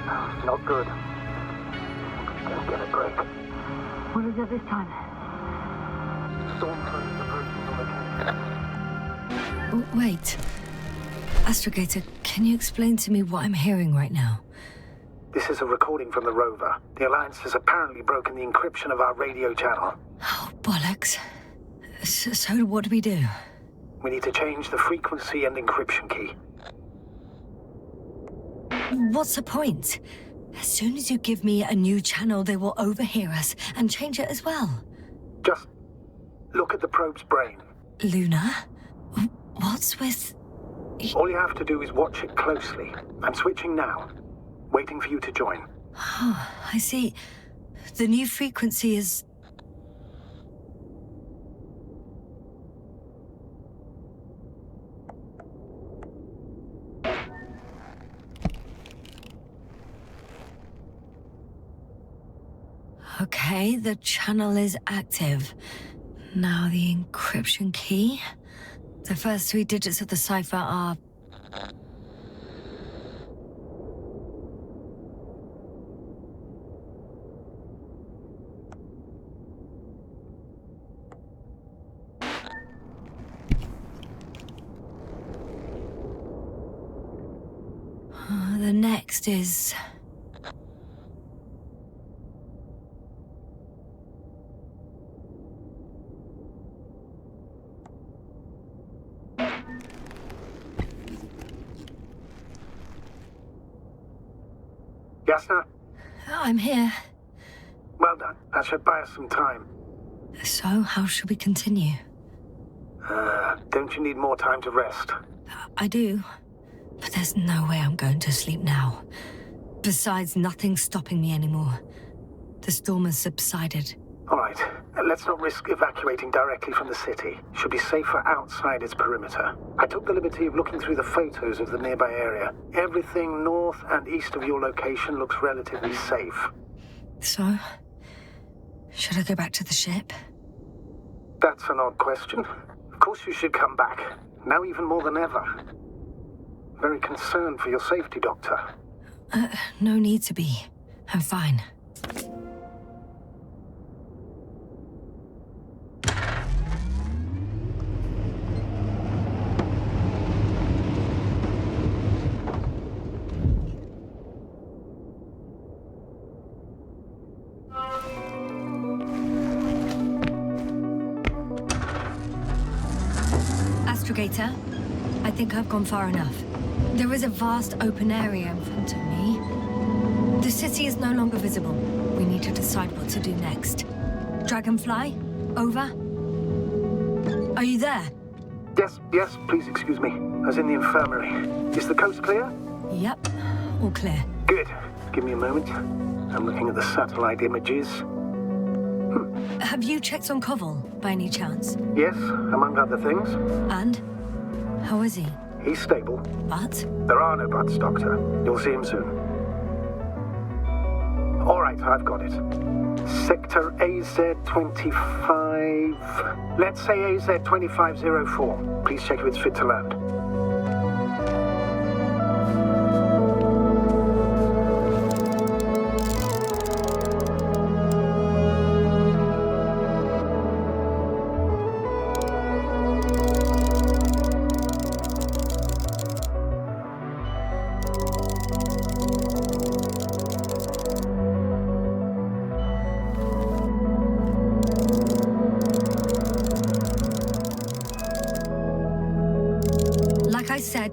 Not good. Don't get a break. What is it this time? Storm front is approaching the location. Oh, wait. Astrogator, can you explain to me what I'm hearing right now? This is a recording from the rover. The Alliance has apparently broken the encryption of our radio channel. Oh, bollocks. So what do we do? We need to change the frequency and encryption key. What's the point? As soon as you give me a new channel, they will overhear us and change it as well. Just look at the probe's brain. Luna? What's with... All you have to do is watch it closely. I'm switching now. Waiting for you to join. Oh, I see. The new frequency is... Okay, the channel is active. Now the encryption key. The first 3 digits of the cipher are... The next is... Yasna? I'm here. Well done. That should buy us some time. So, how should we continue? Don't you need more time to rest? I do. But there's no way I'm going to sleep now. Besides, nothing's stopping me anymore. The storm has subsided. All right. Let's not risk evacuating directly from the city. Should be safer outside its perimeter. I took the liberty of looking through the photos of the nearby area. Everything north and east of your location looks relatively safe. So, should I go back to the ship? That's an odd question. Of course you should come back. Now even more than ever. Very concerned for your safety, Doctor. No need to be. I'm fine. Astrogator, I think I've gone far enough. There is a vast open area in front of me. The city is no longer visible. We need to decide what to do next. Dragonfly, over? Are you there? Yes, please excuse me. I was in the infirmary. Is the coast clear? Yep, all clear. Good. Give me a moment. I'm looking at the satellite images. Have you checked on Koval, by any chance? Yes, among other things. And? How is he? He's stable. But? There are no buts, Doctor. You'll see him soon. All right, I've got it. Sector AZ-25... Let's say AZ-2504. Please check if it's fit to land.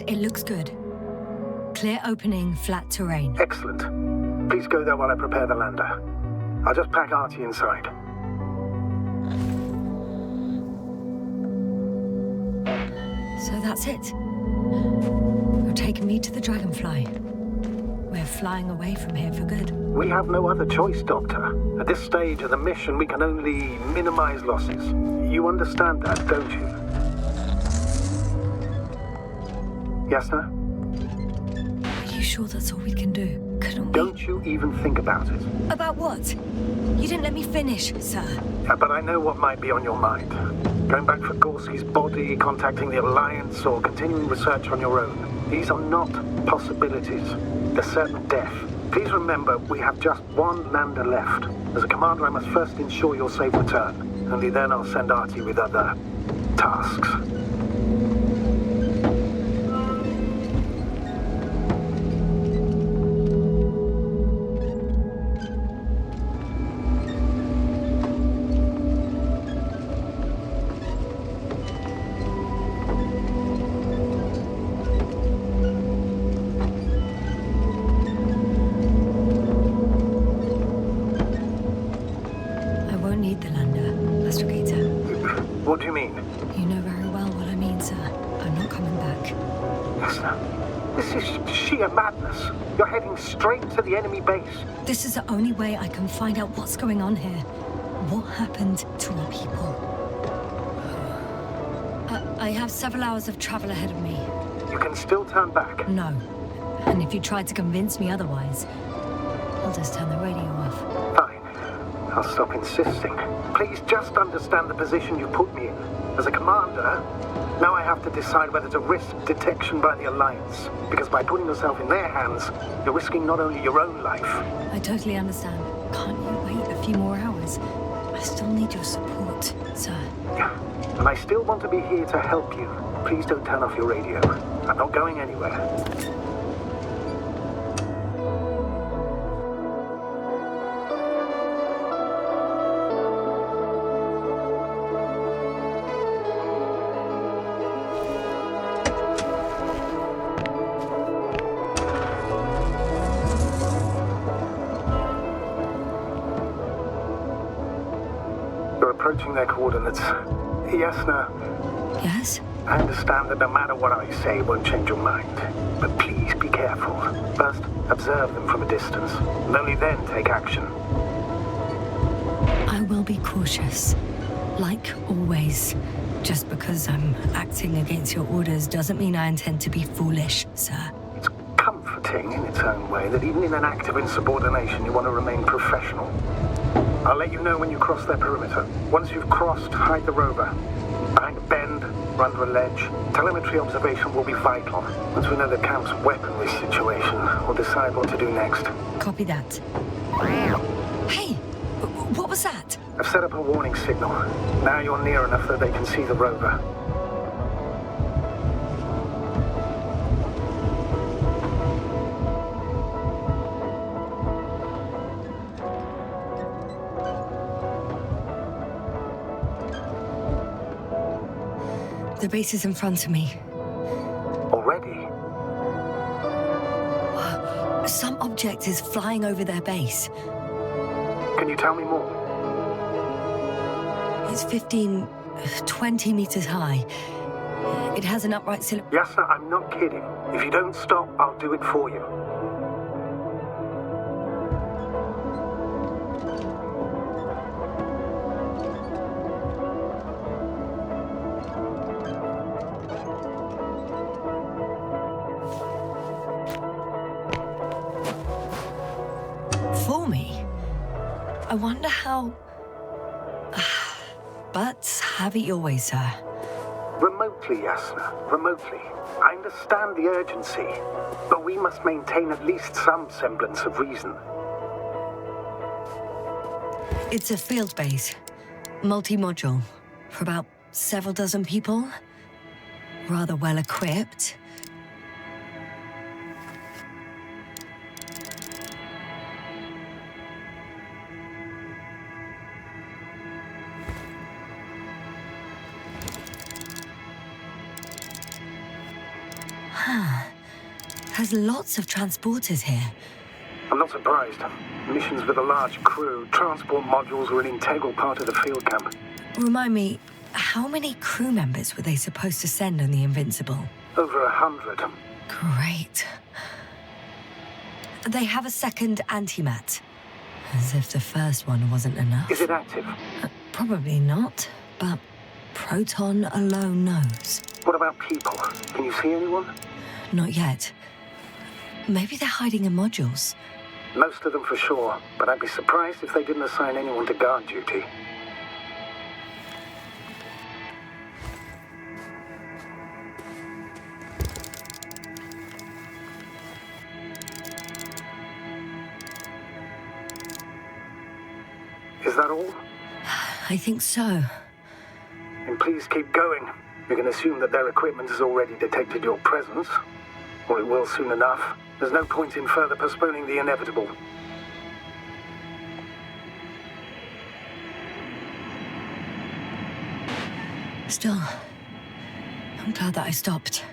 It looks good. Clear opening, flat terrain. Excellent. Please go there while I prepare the lander. I'll just pack Artie inside. So that's it. You're taking me to the Dragonfly. We're flying away from here for good. We have no other choice, Doctor. At this stage of the mission, we can only minimize losses. You understand that, don't you? Yasna? Are you sure that's all we can do? Couldn't we... Don't you even think about it. About what? You didn't let me finish, sir. But I know what might be on your mind. Going back for Gorski's body, contacting the Alliance, or continuing research on your own. These are not possibilities. They're certain death. Please remember, we have just one lander left. As a commander, I must first ensure your safe return. Only then I'll send Artie with other tasks. I won't need the lander, Astrogator. What do you mean? You know very well what I mean, sir. I'm not coming back. Yasna, this is sheer madness. You're heading straight to the enemy base. This is the only way I can find out what's going on here. What happened to our people? I have several hours of travel ahead of me. You can still turn back. No. And if you try to convince me otherwise, I'll just turn the radio off. Fine. I'll stop insisting. Please just understand the position you put me in. As a commander, now I have to decide whether to risk detection by the Alliance. Because by putting yourself in their hands, you're risking not only your own life. I totally understand. Can't you wait a few more hours? I still need your support, sir. Yeah. And I still want to be here to help you. Please don't turn off your radio. I'm not going anywhere. You're approaching their coordinates. Yasna, Yes? I understand that no matter what I say, it won't change your mind. But please be careful. First, observe them from a distance, and only then take action. I will be cautious. Like always. Just because I'm acting against your orders doesn't mean I intend to be foolish, sir. It's comforting in its own way that even in an act of insubordination, you want to remain professional. I'll let you know when you cross their perimeter. Once you've crossed, hide the rover. Behind a bend, or under a ledge. Telemetry observation will be vital. Once we know the camp's weaponry situation, we'll decide what to do next. Copy that. Hey! What was that? I've set up a warning signal. Now you're near enough that they can see the rover. The base is in front of me. Already? Some object is flying over their base. Can you tell me more? It's 15, 20 meters high. It has an upright cylinder. Yasna, I'm not kidding. If you don't stop, I'll do it for you. For me? I wonder how... But have it your way, sir. Remotely, Yasna. Remotely. I understand the urgency, but we must maintain at least some semblance of reason. It's a field base. Multi-module. For about several dozen people. Rather well equipped. Has lots of transporters here. I'm not surprised. Missions with a large crew, transport modules were an integral part of the field camp. Remind me, how many crew members were they supposed to send on the Invincible? Over 100. Great. They have a second antimat. As if the first one wasn't enough. Is it active? Probably not, but Proton alone knows. What about people? Can you see anyone? Not yet. Maybe they're hiding in modules. Most of them for sure, but I'd be surprised if they didn't assign anyone to guard duty. Is that all? I think so. Then please keep going. You can assume that their equipment has already detected your presence. Or it will soon enough. There's no point in further postponing the inevitable. Still, I'm glad that I stopped.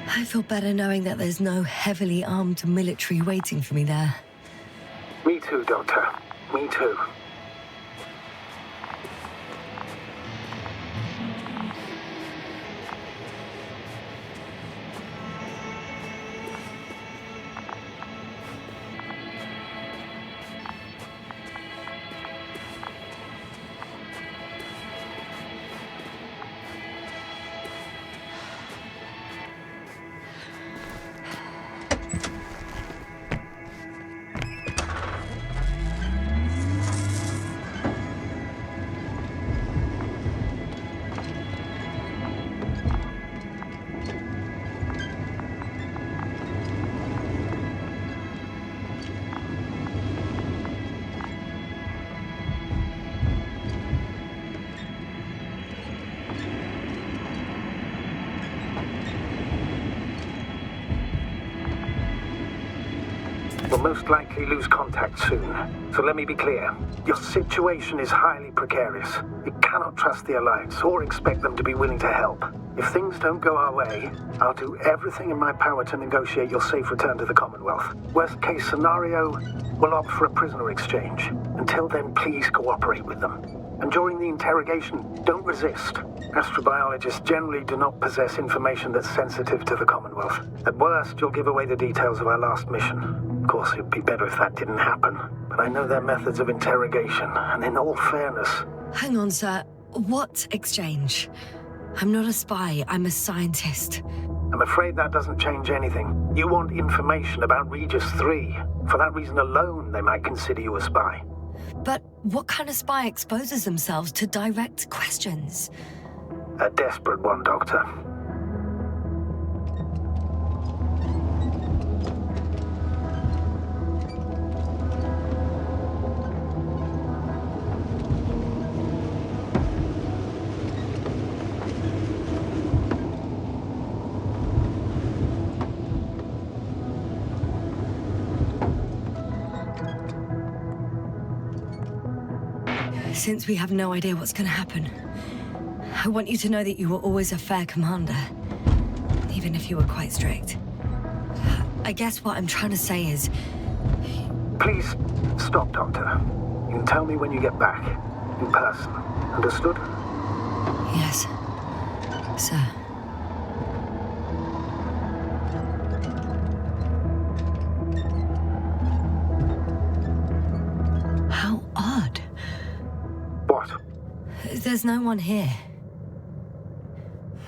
I feel better knowing that there's no heavily armed military waiting for me there. Me too, Doctor. Me too. We'll most likely lose contact soon. So let me be clear. Your situation is highly precarious. You cannot trust the Alliance or expect them to be willing to help. If things don't go our way, I'll do everything in my power to negotiate your safe return to the Commonwealth. Worst case scenario, we'll opt for a prisoner exchange. Until then, please cooperate with them. And during the interrogation, don't resist. Astrobiologists generally do not possess information that's sensitive to the Commonwealth. At worst, you'll give away the details of our last mission. Of course, it'd be better if that didn't happen. But I know their methods of interrogation, and in all fairness... Hang on, sir. What exchange? I'm not a spy, I'm a scientist. I'm afraid that doesn't change anything. You want information about Regis III. For that reason alone, they might consider you a spy. But what kind of spy exposes themselves to direct questions? A desperate one, Doctor. Since we have no idea what's going to happen, I want you to know that you were always a fair commander, even if you were quite strict. I guess what I'm trying to say is... Please, stop, Doctor. You can tell me when you get back, in person. Understood? Yes, sir. How odd. What? There's no one here.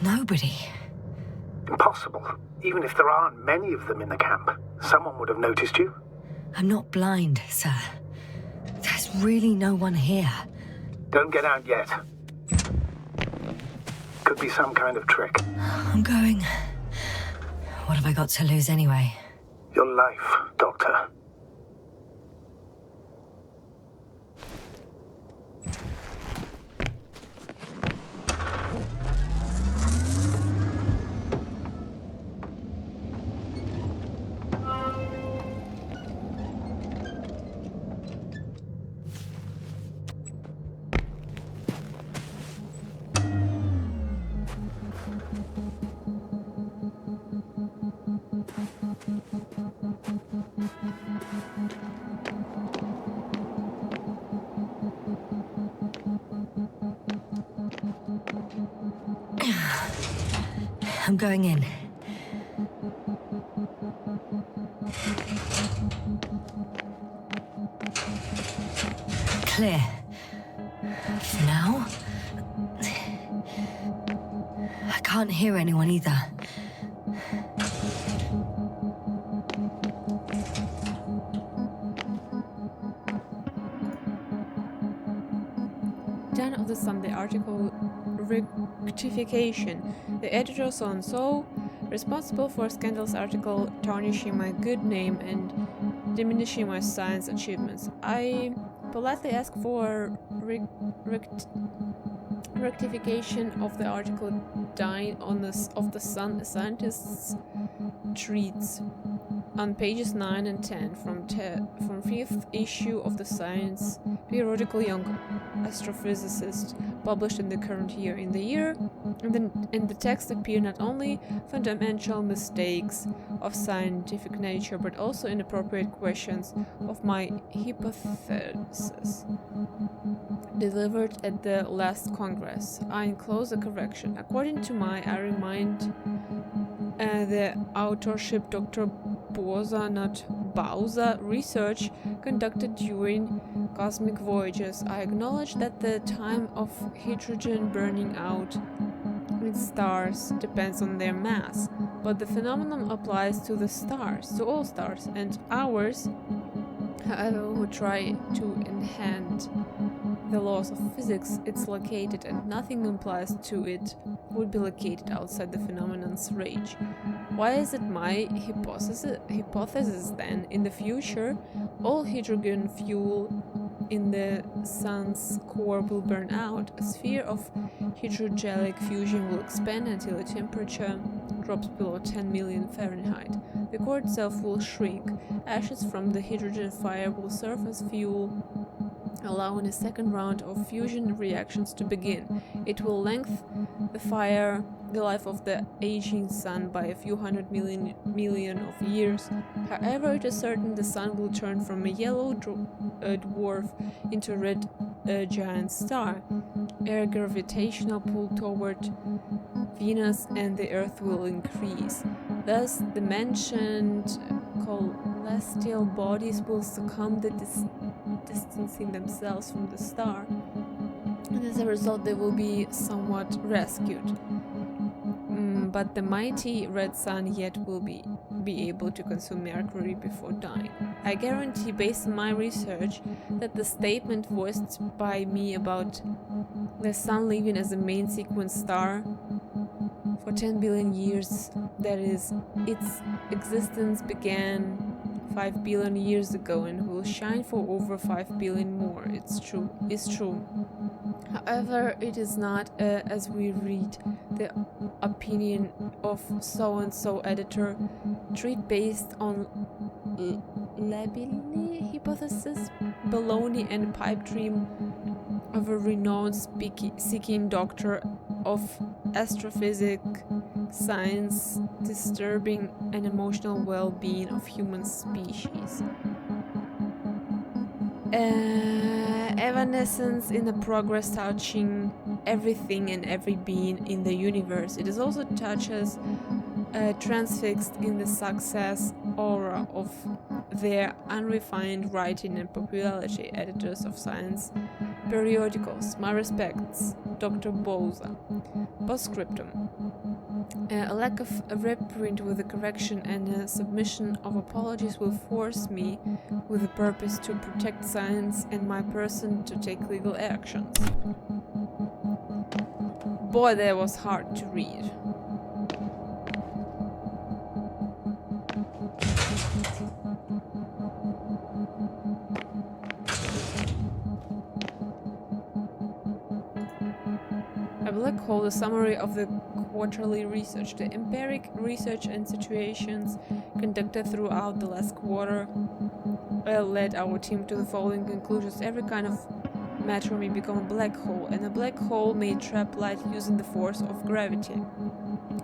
Nobody. Impossible. Even if there aren't many of them in the camp, someone would have noticed you. I'm not blind, sir. There's really no one here. Don't get out yet. Could be some kind of trick. I'm going. What have I got to lose anyway? Your life, Doctor. I'm going in. Clear. For now. I can't hear anyone either. Then of the Sunday article rectification. The editor so-and-so, responsible for Scandal's article tarnishing my good name and diminishing my science achievements. I politely ask for rectification of the article Dying of the Sun, a scientist's treats on pages 9 and 10 from 5th issue of the Science periodical Young Astrophysicist, published in the current year. In the text appear not only fundamental mistakes of scientific nature, but also inappropriate questions of my hypothesis delivered at the last Congress. I enclose a correction. According to I remind the authorship Dr. Boza, not Bauza, research conducted during cosmic voyages. I acknowledge that the time of hydrogen burning out in stars depends on their mass, but the phenomenon applies to all stars, and ours, however we try to enhance the laws of physics, it's located, and nothing implies to it would be located outside the phenomenon's range. Why is it my hypothesis then? In the future, all hydrogen fuel in the sun's core will burn out. A sphere of hydrogelic fusion will expand until a temperature drops below 10 million Fahrenheit. The core itself will shrink. Ashes from the hydrogen fire will serve as fuel, allowing a second round of fusion reactions to begin. It will lengthen the life of the aging sun by a few hundred million of years. However, it is certain the sun will turn from a yellow dwarf into a red giant star. Air gravitational pull toward Venus and the Earth will increase. Thus, the mentioned celestial bodies will succumb to distancing themselves from the star, and as a result they will be somewhat rescued. But the mighty red sun yet will be able to consume Mercury before dying. I guarantee, based on my research, that the statement voiced by me about the sun living as a main sequence star for 10 billion years, that is, its existence began 5 billion years ago and will shine for over 5 billion more. It's true. However, it is not, as we read, the opinion of so-and-so editor, treat based on labile hypothesis, baloney and pipe dream of a renowned seeking doctor of astrophysics, science, disturbing and emotional well-being of human species. Evanescence in the progress touching everything and every being in the universe. It is also touches transfixed in the success aura of their unrefined writing and popularity. Editors of science periodicals. My respects, Dr. Boza. Postscriptum. A lack of a reprint with a correction and a submission of apologies will force me, with the purpose to protect science and my person, to take legal actions. Boy, that was hard to read. A black hole, a summary of the quarterly research. The empiric research and situations conducted throughout the last quarter led our team to the following conclusions. Every kind of matter may become a black hole, and a black hole may trap light using the force of gravity.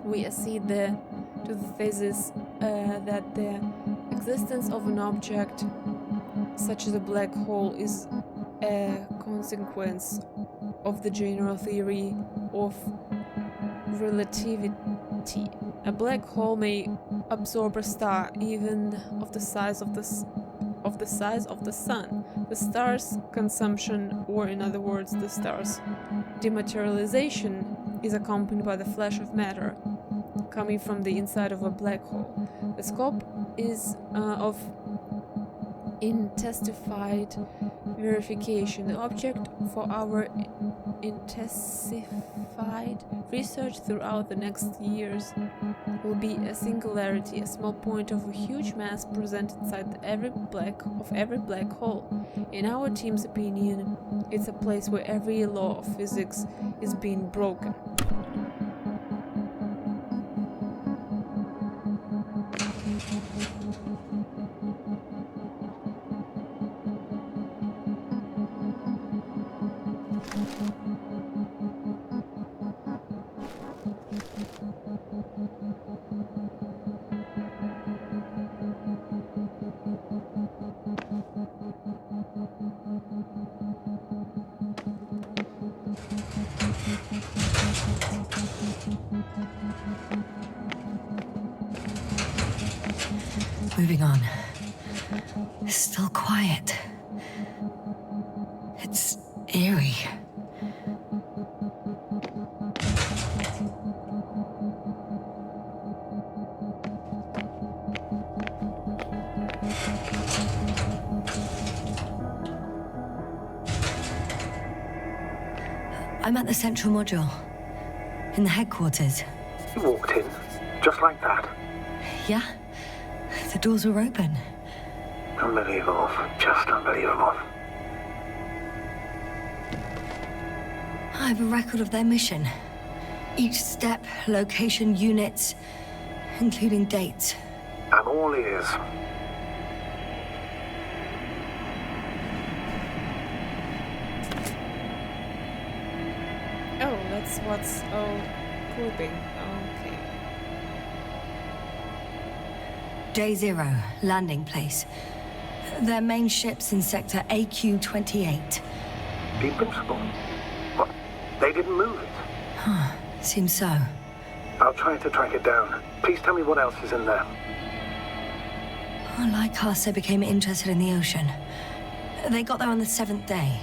We accede to the thesis that the existence of an object such as a black hole is a consequence of the general theory of relativity. A black hole may absorb a star even of the size of the sun. The star's consumption, or in other words, the star's dematerialization, is accompanied by the flash of matter coming from the inside of a black hole. The scope is of intensified verification. The object for our intensified research throughout the next years will be a singularity, a small point of a huge mass present inside every black hole. In our team's opinion, it's a place where every law of physics is being broken. Moving on. It's still quiet. It's eerie. I'm at the central module. In the headquarters. You walked in, just like that. Yeah? The doors were open. Unbelievable. Just unbelievable. I have a record of their mission. Each step, location, units, including dates. I'm all ears. Oh, that's what's grouping. Okay. Day 0, landing place. Their main ship's in sector AQ-28. The Invincible? What? They didn't move it? Huh, seems so. I'll try to track it down. Please tell me what else is in there. Oh, like us, they became interested in the ocean. They got there on the 7th day.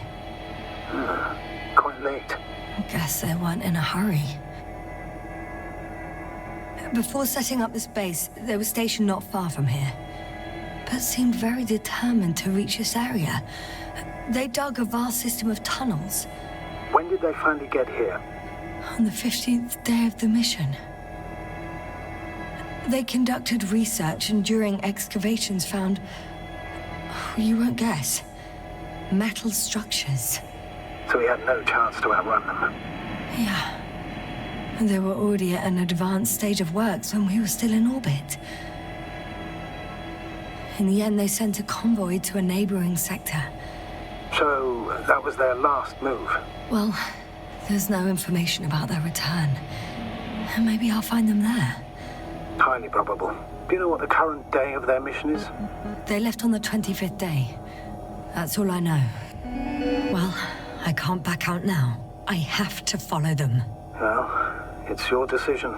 Quite late. I guess they weren't in a hurry. Before setting up this base, they were stationed not far from here, but seemed very determined to reach this area. They dug a vast system of tunnels. When did they finally get here? On the 15th day of the mission. They conducted research and during excavations found, you won't guess, metal structures. So we had no chance to outrun them. Yeah. And they were already at an advanced stage of works when we were still in orbit. In the end, they sent a convoy to a neighboring sector. So that was their last move. Well, there's no information about their return. Maybe I'll find them there. Highly probable. Do you know what the current day of their mission is? They left on the 25th day. That's all I know. Well, I can't back out now. I have to follow them. Well, it's your decision.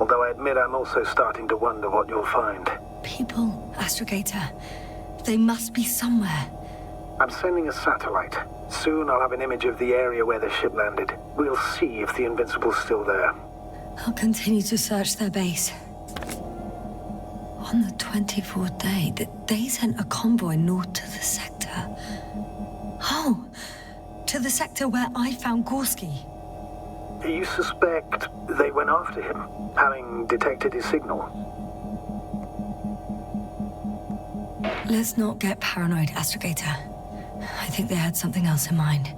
Although I admit I'm also starting to wonder what you'll find. People, Astrogator. They must be somewhere. I'm sending a satellite. Soon I'll have an image of the area where the ship landed. We'll see if the Invincible's still there. I'll continue to search their base. On the 24th day, they sent a convoy north to the sector. Oh, to the sector where I found Gorski. You suspect they went after him, having detected his signal? Let's not get paranoid, Astrogator. I think they had something else in mind.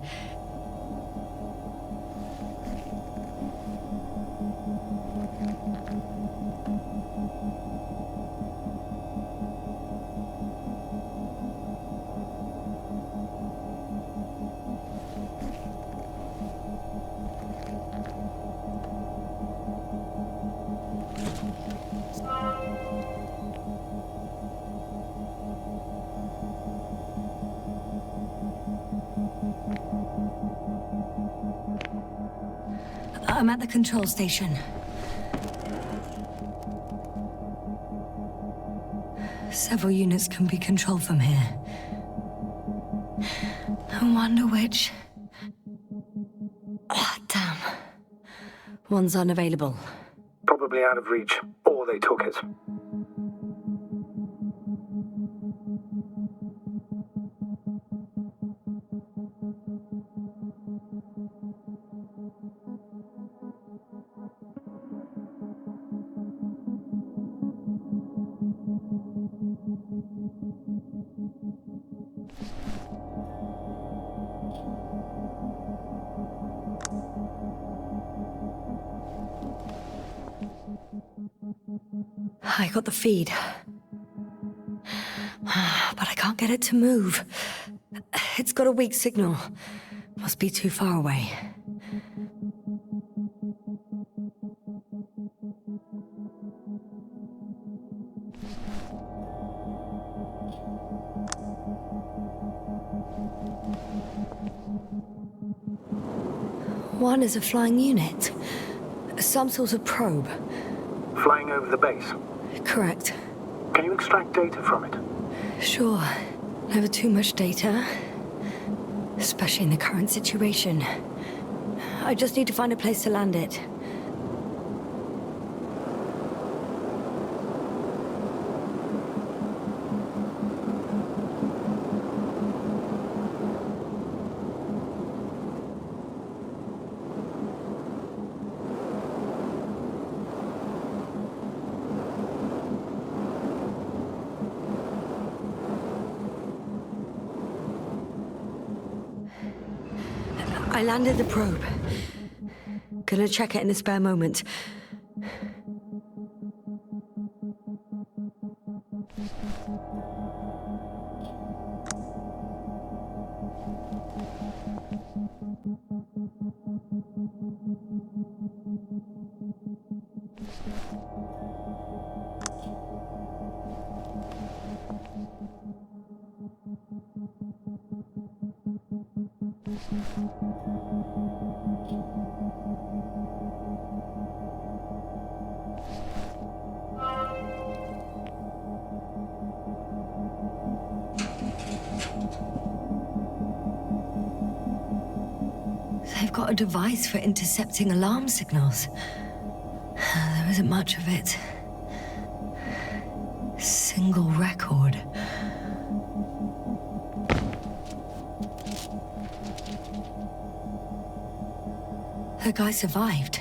I'm at the control station. Several units can be controlled from here. I wonder which... Ah, damn. One's unavailable. Probably out of reach, or they took it. I got the feed. But I can't get it to move. It's got a weak signal. Must be too far away. One is a flying unit. Some sort of probe. Flying over the base. Correct. Can you extract data from it? Sure. Never too much data. Especially in the current situation. I just need to find a place to land it. I landed the probe. Gonna check it in a spare moment. They've got a device for intercepting alarm signals. There isn't much of it. Single record. The guy survived.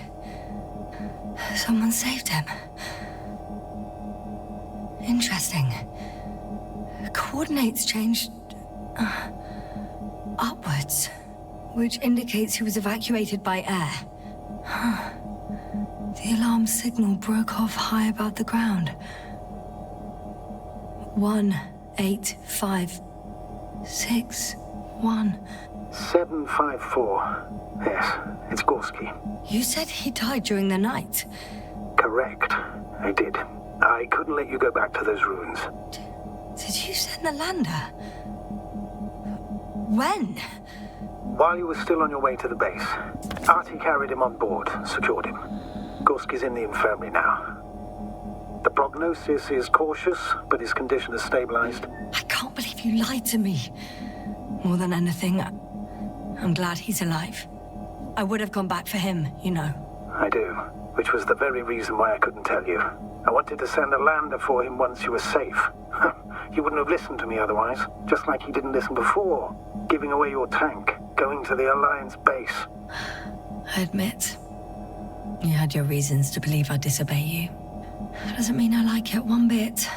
Someone saved him. Interesting. Coordinates changed upwards, which indicates he was evacuated by air. The alarm signal broke off high above the ground. 18561. 754. Yes, it's Gorski. You said he died during the night. Correct. I did. I couldn't let you go back to those ruins. Did you send the lander? When? While you were still on your way to the base, Artie carried him on board, secured him. Gorski's in the infirmary now. The prognosis is cautious, but his condition has stabilized. I can't believe you lied to me. More than anything, I'm glad he's alive. I would have gone back for him, you know. I do, which was the very reason why I couldn't tell you. I wanted to send a lander for him once you were safe. You wouldn't have listened to me otherwise, just like you didn't listen before. Giving away your tank, going to the Alliance base. I admit, you had your reasons to believe I'd disobey you. That doesn't mean I like it one bit.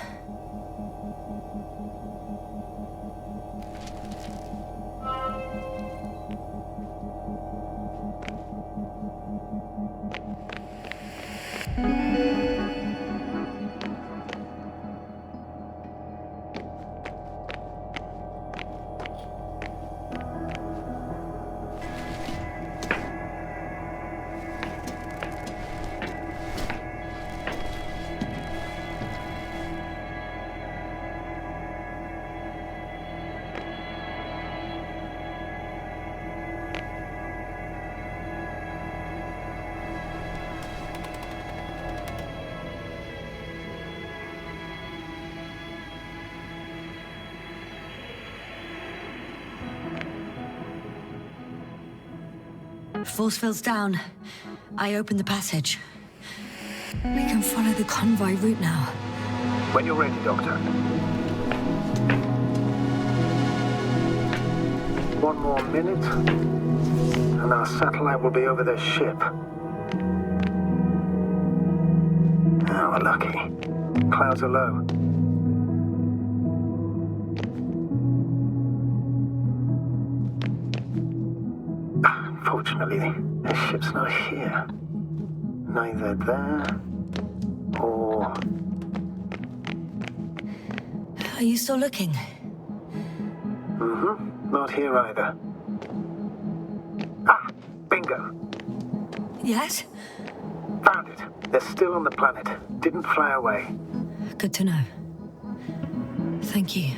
Force field's down. I opened the passage. We can follow the convoy route now. When you're ready, Doctor. One more minute, and our satellite will be over their ship. Oh, we're lucky. Clouds are low. Unfortunately, their ship's not here. Neither there or... Are you still looking? Mm-hmm. Not here either. Ah! Bingo! Yes? Found it. They're still on the planet. Didn't fly away. Good to know. Thank you.